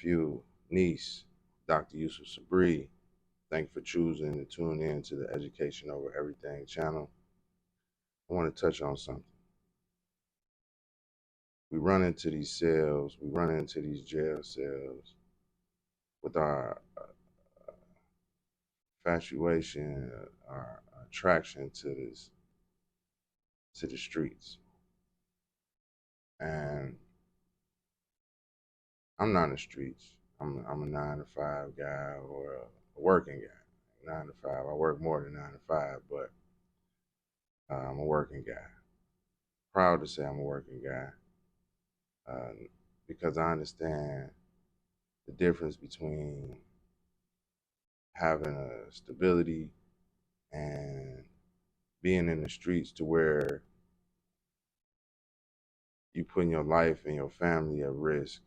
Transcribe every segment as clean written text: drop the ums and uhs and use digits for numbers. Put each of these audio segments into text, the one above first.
nephew, niece, Dr. Yusuf Sabri. Thank you for choosing to tune in to the Education Over Everything channel. I want to touch on something. We run into these cells, we run into these jail cells with our infatuation, our attraction to the streets. And I'm not in the streets. I'm a 9 to 5 guy or a working guy. 9 to 5. I work more than 9 to 5, but I'm a working guy. Proud to say I'm a working guy uh, because I understand the difference between having a stability and being in the streets to where you putting your life and your family at risk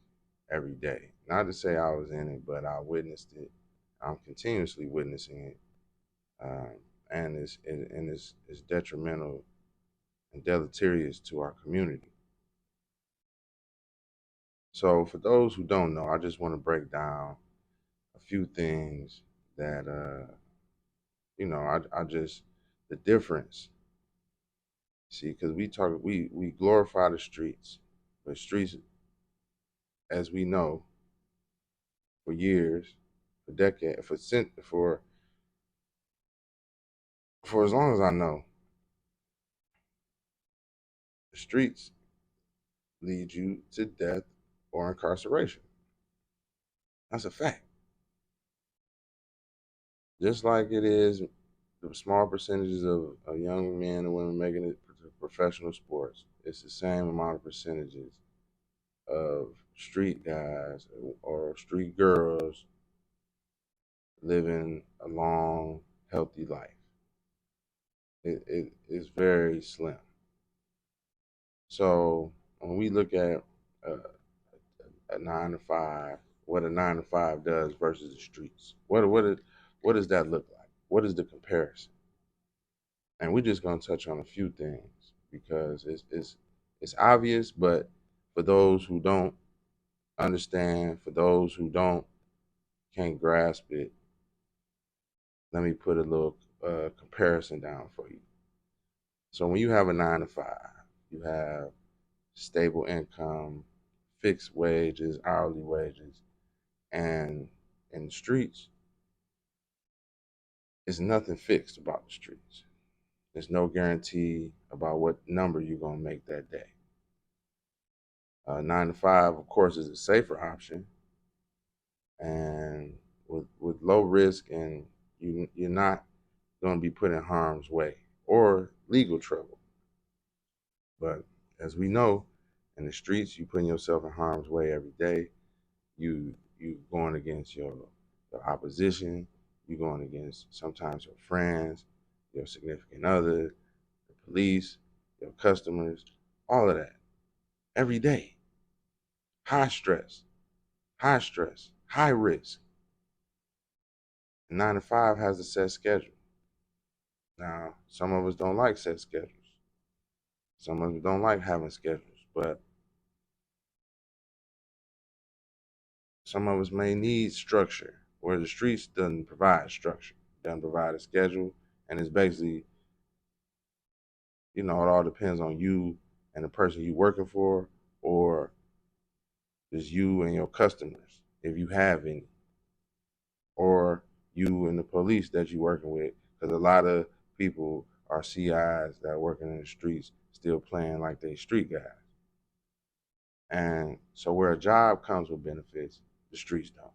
every day. Not to say I was in it, but I witnessed it. I'm continuously witnessing it, um, and it's detrimental and deleterious to our community. So, for those who don't know, I just want to break down a few things that I just the difference. See, because we glorify the streets, but streets, as we know, for years, for decades, for as long as I know, the streets lead you to death or incarceration. That's a fact. Just like it is the small percentages of young men and women making it to professional sports, it's the same amount of percentages of street guys or street girls living a long, healthy life. It is very slim. So when we look at uh, a 9 to 5, what a 9 to 5 does versus the streets, what does that look like? What is the comparison? And we're just gonna touch on a few things because it's obvious, but for those who don't understand, for those who don't can't grasp it, let me put a little comparison down for you. So when you have a 9 to 5, you have stable income, fixed wages, hourly wages, and in the streets, it's nothing fixed about the streets. There's no guarantee about what number you're gonna make that day. 9 to 5, of course, is a safer option, and with low risk, and you're not going to be put in harm's way or legal trouble. But as we know, in the streets, you putting yourself in harm's way every day. You going against your opposition. You going against sometimes your friends, your significant other, the police, your customers, all of that every day. High stress, high risk. 9 to 5 has a set schedule. Now, some of us don't like set schedules. Some of us don't like having schedules, but some of us may need structure, where the streets doesn't provide structure, doesn't provide a schedule, and it's basically, it all depends on you and the person you working for, or just you and your customers, if you have any, or you and the police that you're working with, because a lot of people are CIs that are working in the streets still playing like they street guys. And so where a job comes with benefits, the streets don't.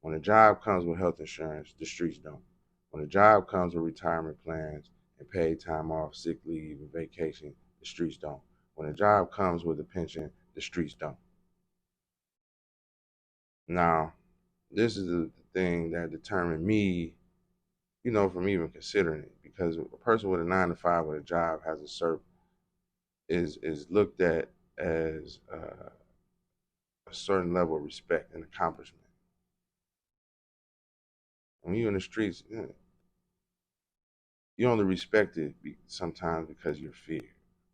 When a job comes with health insurance, the streets don't. When a job comes with retirement plans and paid time off, sick leave, and vacation, the streets don't. When a job comes with a pension, the streets don't. Now, this is the thing that determined me, from even considering it, because a person with a 9 to 5 with a job has a is looked at as a certain level of respect and accomplishment. When you're in the streets, you only respect it sometimes because you're feared,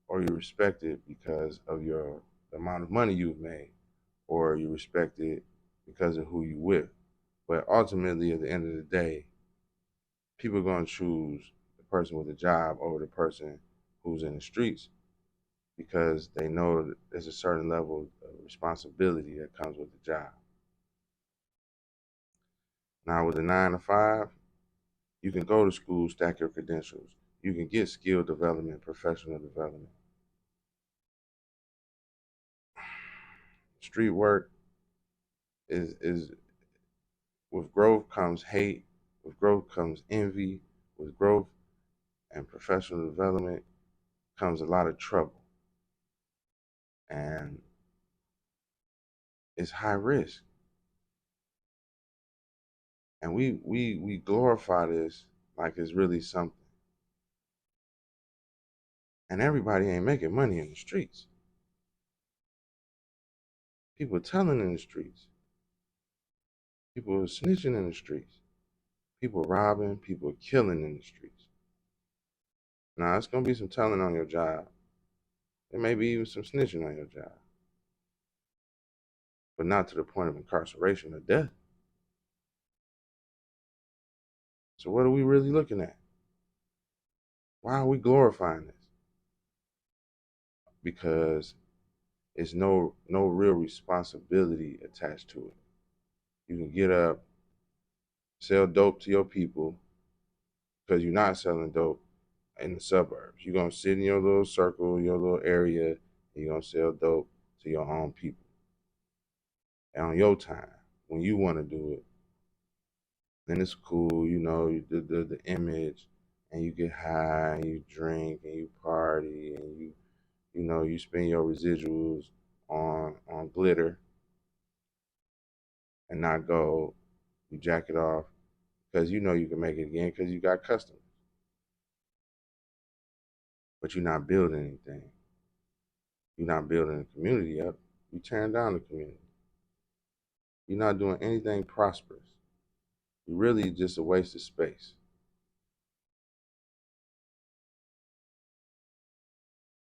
or you respect it because of the amount of money you've made, or you respect it because of who you with. But ultimately, at the end of the day, people are going to choose the person with a job over the person who's in the streets because they know that there's a certain level of responsibility that comes with the job. Now, with a 9 to 5, you can go to school, stack your credentials. You can get skill development, professional development. Street work is with growth comes hate, with growth comes envy, with growth and professional development comes a lot of trouble. And it's high risk. And we glorify this like it's really something. And everybody ain't making money in the streets. People are telling in the streets. People are snitching in the streets. People are robbing. People are killing in the streets. Now, it's going to be some telling on your job. There may be even some snitching on your job. But not to the point of incarceration or death. So what are we really looking at? Why are we glorifying this? Because it's no real responsibility attached to it. You can get up, sell dope to your people because you're not selling dope in the suburbs. You're gonna sit in your little circle, your little area, and you're gonna sell dope to your own people. And on your time, when you want to do it, then it's cool, the image, and you get high, and you drink, and you party, and you spend your residuals on glitter and not gold. You jack it off because you know you can make it again because you got customers. But you're not building anything. You're not building the community up. You're tearing down the community. You're not doing anything prosperous. You're really just a waste of space.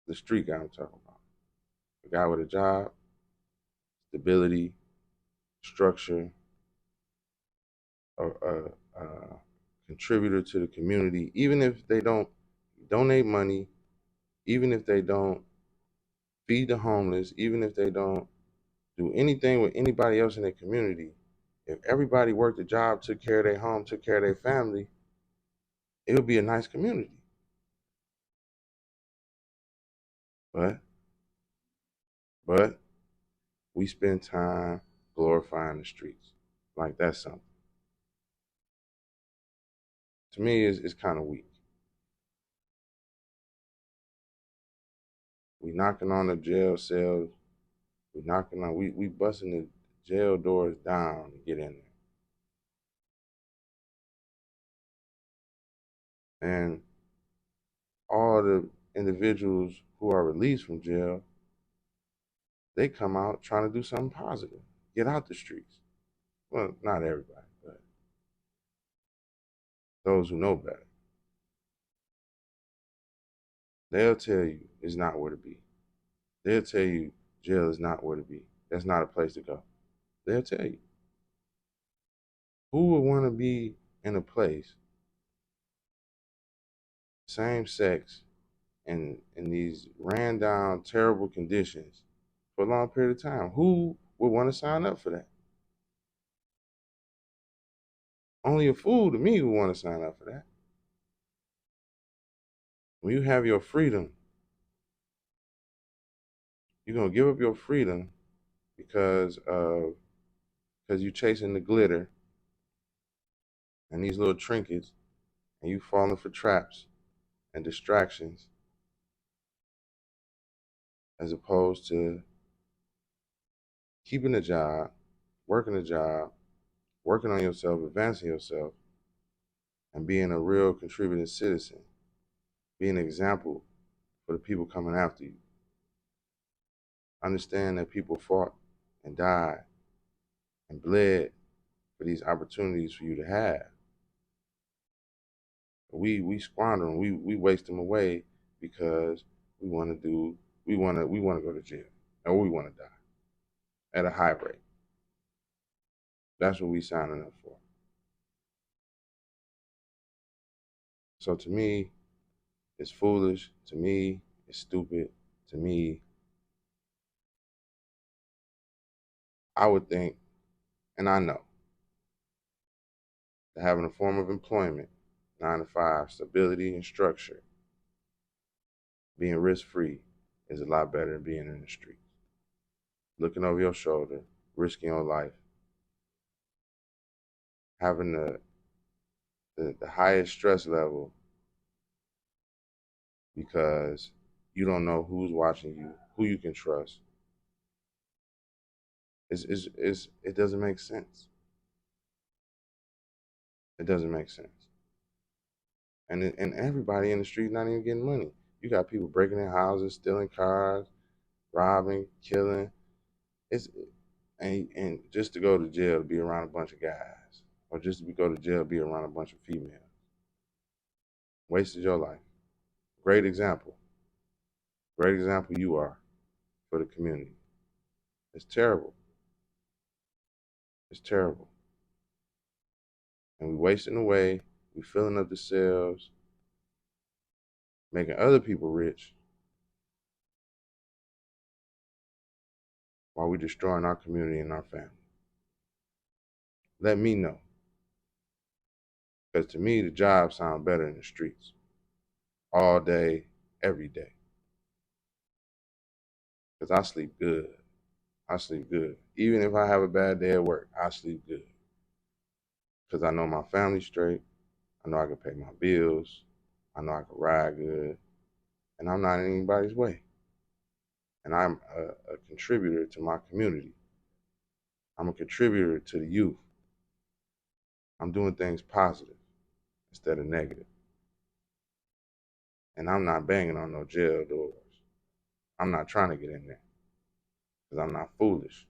The street guy I'm talking about. A guy with a job, stability, structure, a contributor to the community, even if they don't donate money, even if they don't feed the homeless, even if they don't do anything with anybody else in their community, if everybody worked a job, took care of their home, took care of their family, it would be a nice community. But but we spend time glorifying the streets. Like that's something. To me, it's kind of weak. We knocking on the jail cells. We busting the jail doors down to get in there. And all the individuals who are released from jail, they come out trying to do something positive. Get out the streets. Well, not everybody, but those who know better. They'll tell you it's not where to be. They'll tell you jail is not where to be. That's not a place to go. They'll tell you. Who would want to be in a place, same sex, and in these ran down, terrible conditions for a long period of time? Who would want to sign up for that? Only a fool to me would want to sign up for that. When you have your freedom, you're gonna give up your freedom because you're chasing the glitter and these little trinkets, and you falling for traps and distractions, as opposed to keeping a job, working a job, working on yourself, advancing yourself, and being a real contributing citizen, being an example for the people coming after you. Understand that people fought and died and bled for these opportunities for you to have. We squander them, we waste them away because we want to go to jail or we want to die at a high rate. That's what we signing up for. So to me, it's foolish. To me, it's stupid. To me, I would think, and I know, that having a form of employment, 9 to 5, stability and structure, being risk free, is a lot better than being in the streets. Looking over your shoulder, risking your life, having the highest stress level because you don't know who's watching you, who you can trust. It doesn't make sense. It doesn't make sense. And everybody in the street not even getting money. You got people breaking in houses, stealing cars, robbing, killing. It's and just to go to jail to be around a bunch of guys, or just to go to jail to be around a bunch of females. Wasted your life. Great example. Great example you are for the community. It's terrible. It's terrible. And we wasting away. We filling up the cells, making other people rich while we destroying our community and our family. Let me know. Because to me, the jobs sound better in the streets. All day, every day. Because I sleep good. I sleep good. Even if I have a bad day at work, I sleep good. Because I know my family's straight. I know I can pay my bills. I know I can ride good. And I'm not in anybody's way. And I'm a contributor to my community. I'm a contributor to the youth. I'm doing things positive instead of negative. And I'm not banging on no jail doors. I'm not trying to get in there because I'm not foolish.